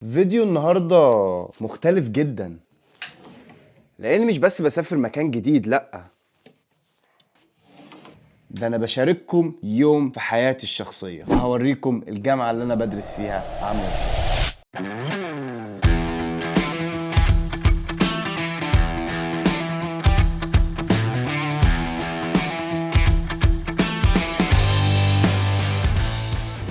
فيديو النهاردة مختلف جدا، لأني مش بس بسافر مكان جديد، لأ، ده أنا بشارككم يوم في حياتي الشخصية وهوريكم الجامعة اللي أنا بدرس فيها عاملة ازاي.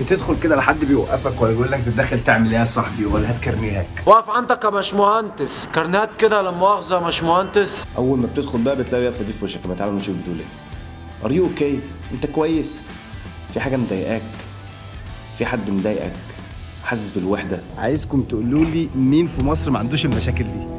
بتدخل كده لحد بيوقفك ولا يقول لك انت داخل تعمل ايه يا صاحبي ولا هات كارنيهك. واقف عندك يا باشمهندس، كارنيهات كده لا مؤاخذه يا باشمهندس. اول ما بتدخل بقى بتلاقي اليافطه دي في وشك. ما تعالوا نشوف بتقول ايه. ار يو اوكي؟ انت كويس؟ في حاجه مضايقاك؟ في حد مضايقك؟ حاسس بالوحده؟ عايزكم تقولوا لي مين في مصر ما عندوش المشاكل دي.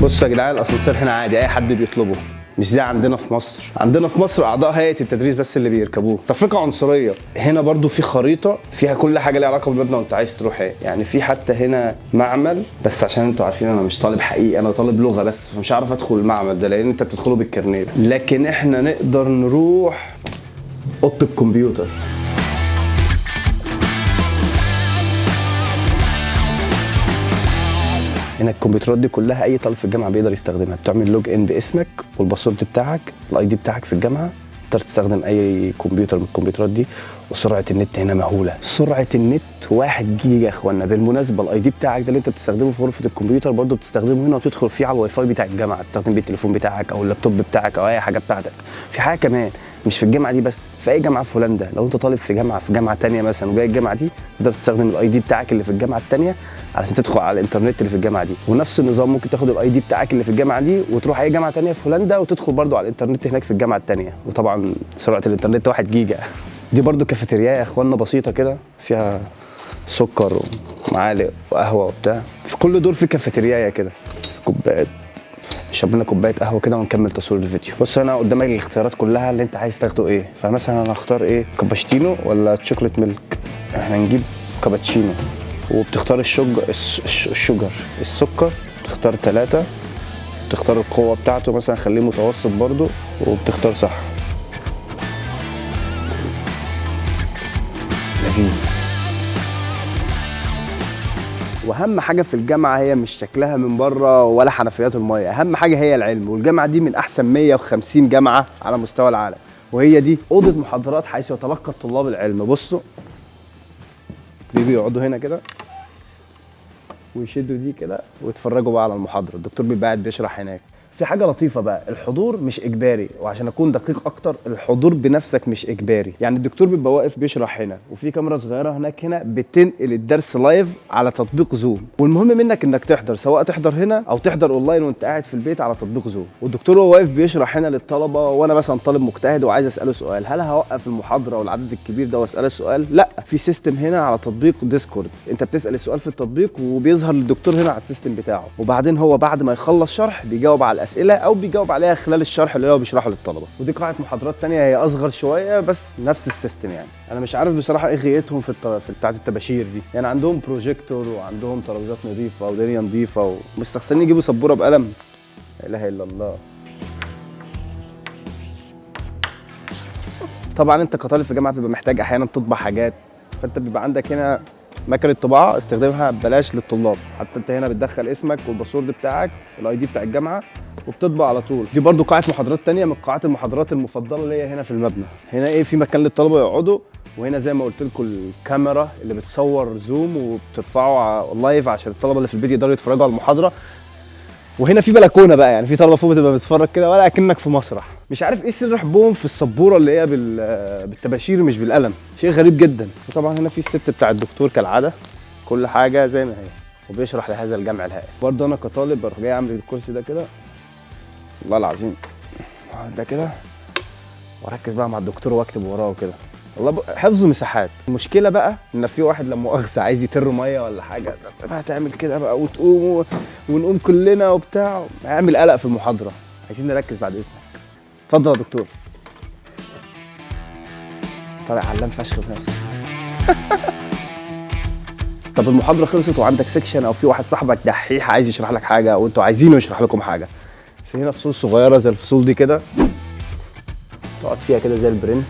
بصوا يا جدعان، الاسانسير هنا عادي اي حد بيطلبه، مش زي عندنا في مصر. عندنا في مصر اعضاء هيئه التدريس بس اللي بيركبوه. تفرقه عنصريه. هنا برضو في خريطه فيها كل حاجه ليها علاقه بالمبنى وانت عايز تروح ايه. يعني في حتى هنا معمل، بس عشان انتوا عارفين انا مش طالب حقيقي، انا طالب لغه بس، فمش هعرف ادخل المعمل ده لان انت بتدخله بالكارنيه. لكن احنا نقدر نروح اوضه الكمبيوتر. هنا الكمبيوترات دي كلها اي طالب في الجامعه بيقدر يستخدمها. بتعمل لوج ان باسمك والباسورد بتاعك، الاي دي بتاعك في الجامعه، تقدر تستخدم اي كمبيوتر من الكمبيوترات دي. وسرعه النت هنا مهوله، سرعه النت 1 جيجا يا اخوانا. بالمناسبه الاي دي بتاعك ده اللي انت بتستخدمه في غرفه الكمبيوتر برضه بتستخدمه هنا وتدخل فيه على الواي فاي بتاع الجامعه، تستخدم بيه التليفون بتاعك او اللابتوب بتاعك او اي حاجه بتاعتك. في حاجه كمان مش في الجامعه دي بس، في اي جامعه في هولندا، لو انت طالب في جامعه ثانيه مثلا وجاي الجامعه دي، تقدر تستخدم الاي دي بتاعك اللي في الجامعه الثانيه علشان تدخل على الانترنت اللي في الجامعه دي. ونفس النظام ممكن تاخد الاي دي بتاعك اللي في الجامعه دي وتروح اي جامعه ثانيه في هولندا وتدخل برضو على الانترنت هناك في الجامعه الثانيه. وطبعا سرعه الانترنت 1 جيجا. دي برضو كافيتيريا يا اخوانا بسيطه كده، فيها سكر ومعالق وقهوه وبتاع. في كل دور في كافيتيريا كده، في كوبايات. نشرب لنا كوبايه قهوه كده ونكمل تصوير الفيديو. بص هنا قدامك الاختيارات كلها اللي انت عايز تاخده ايه. فمثلا انا هختار ايه، كابتشينو ولا تشوكلت ميلك. احنا نجيب كابتشينو. وبتختار الشجر السكر، بتختار 3، بتختار القوه بتاعته مثلا خليه متوسط برضو، وبتختار صح. لذيذ. واهم حاجه في الجامعه هي مش شكلها من بره ولا حنفيات الميه، اهم حاجه هي العلم. والجامعه دي من احسن 150 جامعه على مستوى العالم. وهي دي اوضه محاضرات حيث يتلقى الطلاب العلم. بصوا بيجوا يقعدوا هنا كده ويشدوا دي كده ويتفرجوا بقى على المحاضره. الدكتور بيبقى قاعد بيشرح هناك. في حاجه لطيفه بقى، الحضور مش اجباري. وعشان اكون دقيق اكتر، الحضور بنفسك مش اجباري. يعني الدكتور بيبقى واقف بيشرح هنا وفي كاميرا صغيره هناك هنا بتنقل الدرس لايف على تطبيق زوم، والمهم منك انك تحضر، سواء تحضر هنا او تحضر اونلاين وانت قاعد في البيت على تطبيق زوم. والدكتور هو واقف بيشرح هنا للطلبه، وانا مثلا طالب مجتهد وعايز اساله سؤال، هل هوقف المحاضره والعدد الكبير ده واساله سؤال؟ لا، في سيستم هنا على تطبيق ديسكورد، انت بتسال السؤال في التطبيق وبيظهر للدكتور هنا على السيستم بتاعه. وبعدين هو بعد ما يخلص شرح بيجاوب على الاسئله او بيجاوب عليها خلال الشرح اللي هو بيشرحه للطلبه. ودي قاعه محاضرات تانية هي اصغر شويه بس نفس السيستم. يعني انا مش عارف بصراحه ايه غايتهم في بتاعه الطباشير دي. يعني عندهم بروجيكتور وعندهم ترابيزات نظيفه ودنيا نظيفه ومستخسرين يجيبوا سبوره بقلم. لا اله الا الله. طبعا انت كطالب في جامعه بتبقى محتاج احيانا تطبع حاجات، فانت بيبقى عندك هنا مكنه طباعه استخدامها ببلاش للطلاب. حتى انت هنا بتدخل اسمك والباسورد بتاعك والاي دي بتاع الجامعه وبتطبع على طول. دي برضو قاعه محاضرات تانية من قاعات المحاضرات المفضله ليا هنا في المبنى. هنا ايه، في مكان للطلبه يقعدوا، وهنا زي ما قلت لكم الكاميرا اللي بتصور زوم وبترفعه لايف عشان الطلبه اللي في البيت يقدروا يتفرجوا على المحاضره. وهنا في بلكونه بقى، يعني في طلبه فوق بتبقى بتتفرج كده ولا اكنك في مسرح. مش عارف ايه سر حبهم في السبوره اللي هي بالطباشير مش بالقلم، شيء غريب جدا. وطبعا هنا في الست بتاع الدكتور كالعاده، كل حاجه زي ما هي، وبيشرح لهذا الجمع الهائل. برضه انا كطالب بروح جاي اعمل الكرسي ده كده، والله العظيم ده كده، واركز بقى مع الدكتور واكتب وراه وكده. والله حفظ مساحات. المشكله بقى ان في واحد لما مؤاخذه عايز يتر ميه ولا حاجه بقى هتعمل كده بقى وتقوم ونقوم كلنا وبتاع، هيعمل قلق في المحاضره. عايزين نركز بعد اذنك. اتفضل يا دكتور. طالع علام فشخ في نفسه. طب المحاضره خلصت وعندك سيكشن او في واحد صاحبك دحيح عايز يشرح لك حاجه او انتوا عايزينه يشرح لكم حاجه، في هنا فصول صغيره زي الفصول دي كده، تقعد فيها كده زي البرنس،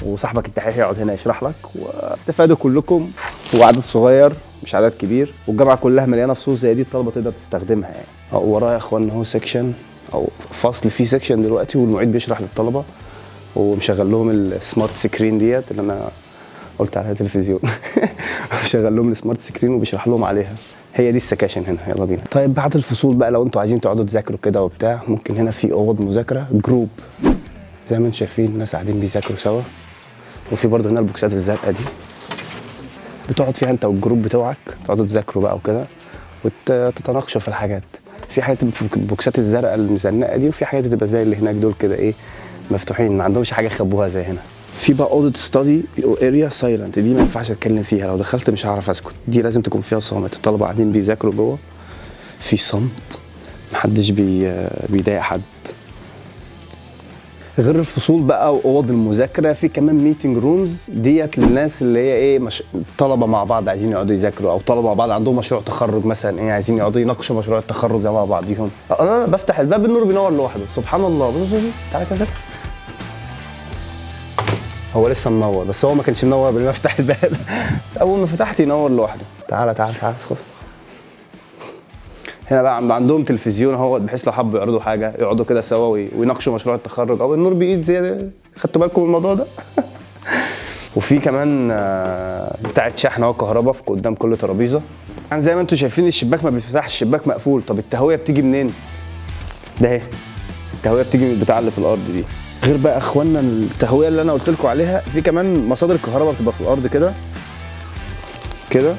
وصاحبك الدحيح يقعد هنا يشرح لك، واستفادوا كلكم. وعدد صغير مش عدد كبير، والجامعه كلها مليانه فصول زي دي الطلبه تقدر تستخدمها يعني. ورايا يا اخوانا هو سيكشن او فصل فيه سيكشن دلوقتي، والمعيد بيشرح للطلبه ومشغل لهم السمارت سكرين ديت اللي انا قلت عليها تلفزيون. مشغل لهم السمارت سكرين وبيشرح لهم عليها. هي دي السكاشن هنا. يلا بينا. طيب بعد الفصول بقى لو انتوا عايزين تقعدوا تذاكروا كده وبتاع، ممكن هنا في اوض مذاكره جروب زي ما انتم شايفين، الناس قاعدين بيذاكروا سوا. وفي برضه هنا البوكسات الزرقاء دي بتقعد فيها انت والجروب بتوعك، تقعدوا تذاكروا بقى وكده وتتناقشوا في الحاجات. في حاجات بتبقى في البوكسات الزرقاء المزنقه دي، وفي حاجات بتبقى زي اللي هناك دول كده ايه مفتوحين، ما عندهمش حاجه يخبوها زي هنا. في بقى اوضه ستادي اريا سايلنت، دي ما ينفعش اتكلم فيها، لو دخلت مش هعرف اسكت، دي لازم تكون فيها صامت. الطلبه قاعدين بيذاكروا جوه في صمت، محدش بيضايق حد. غير الفصول بقى واوض المذاكره، في كمان ميتنج رومز ديت للناس اللي هي ايه طلبه مع بعض عايزين يقعدوا يذاكروا، او طلبه مع بعض عندهم مشروع تخرج مثلا ايه عايزين يقعدوا يناقشوا مشروع التخرج ده مع بعضيهم. انا بفتح الباب النور بينور لوحده، سبحان الله. بص تعالى كده، هو لسه منور بس هو ما كانش منور قبل ما افتح الباب. اول ما فتحت ينور لوحده. تعالى تعالى تعالى ادخل. هنا بقى عندهم تلفزيون اهو، بحيث لو حبوا يعرضوا حاجه يقعدوا كده سوا ويناقشوا مشروع التخرج، او النور بايد زياده. خدتوا بالكم من الموضوع ده؟ وفي كمان بتاعه شحن اهو كهرباء في قدام كل ترابيزه. يعني زي ما انتم شايفين الشباك ما بيتفتحش، الشباك مقفول. طب التهويه بتيجي منين؟ ده اهي التهويه بتيجي من البتاع اللي في الارض دي. غير بقى اخوانا التهويه اللي انا قلت لكم عليها، في كمان مصادر الكهرباء بتبقى في الارض كده كده،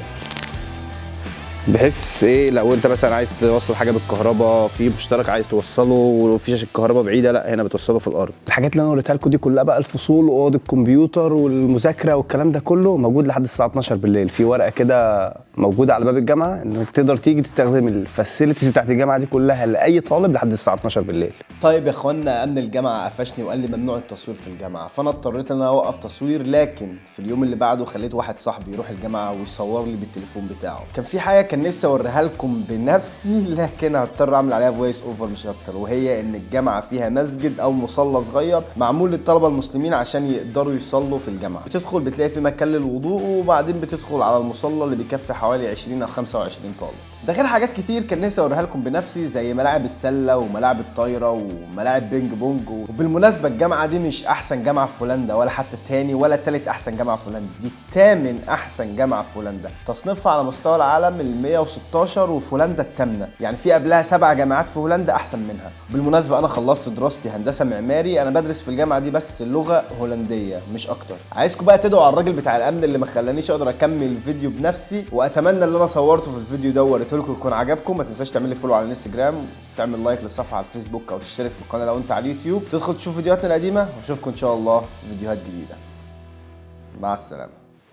بحيث ايه لو انت مثلا عايز توصل حاجه بالكهرباء في مشترك عايز توصله وفي شاشه الكهرباء بعيده، لا هنا بتوصله في الارض. الحاجات اللي انا وريتها لكم دي كلها بقى الفصول واوض الكمبيوتر والمذاكره والكلام ده كله موجود لحد الساعه 12 بالليل. في ورقه كده موجوده على باب الجامعه انك تقدر تيجي تستخدم الفاسيلتيز بتاعت الجامعه دي كلها لاي طالب لحد الساعه 12 بالليل. طيب يا اخوانا، امن الجامعه قفشني وقال لي ممنوع التصوير في الجامعه، فانا اضطريت ان انا اوقف تصوير. لكن في اليوم اللي بعده خليت واحد صاحبي يروح الجامعه ويصور لي بالتليفون بتاعه. كان في حاجه كان نفسي اوريها لكم بنفسي، لكن هضطر اعمل عليها فويس اوفر مش اكتر، وهي ان الجامعه فيها مسجد او مصلى صغير معمول للطلبه المسلمين عشان يقدروا يصلوا في الجامعه. بتدخل بتلاقي في مكان للوضوء، وبعدين بتدخل على المصلى اللي بيكفي حوالي 20 او 25 طالب. ده غير حاجات كتير كان نفسي اوريها لكم بنفسي، زي ملاعب السله وملاعب الطايره وملاعب بينج بونج. وبالمناسبه الجامعه دي مش احسن جامعه في هولندا، ولا حتى تاني ولا تالت احسن جامعه في هولندا، دي تامن احسن جامعه في هولندا. تصنيفها على مستوى العالم ال 116، وفي هولندا الثامنه، يعني في قبلها 7 جامعات في هولندا احسن منها. بالمناسبه انا خلصت دراستي هندسه معماري، انا بدرس في الجامعه دي بس اللغه هولنديه مش اكتر. عايزكم بقى تدعوا على الراجل بتاع الامن اللي ما خلانيش اقدر اكمل الفيديو بنفسي، واتمنى اللي انا صورته في الفيديو ده وريته لكم يكون عجبكم. ما تنساش تعمل لي فولو على الانستجرام، تعمل لايك للصفحه على الفيسبوك، او تشترك في القناه لو انت على اليوتيوب، تدخل تشوف فيديوهاتنا القديمه، واشوفكم ان شاء الله في فيديوهات جديده. مع السلامه.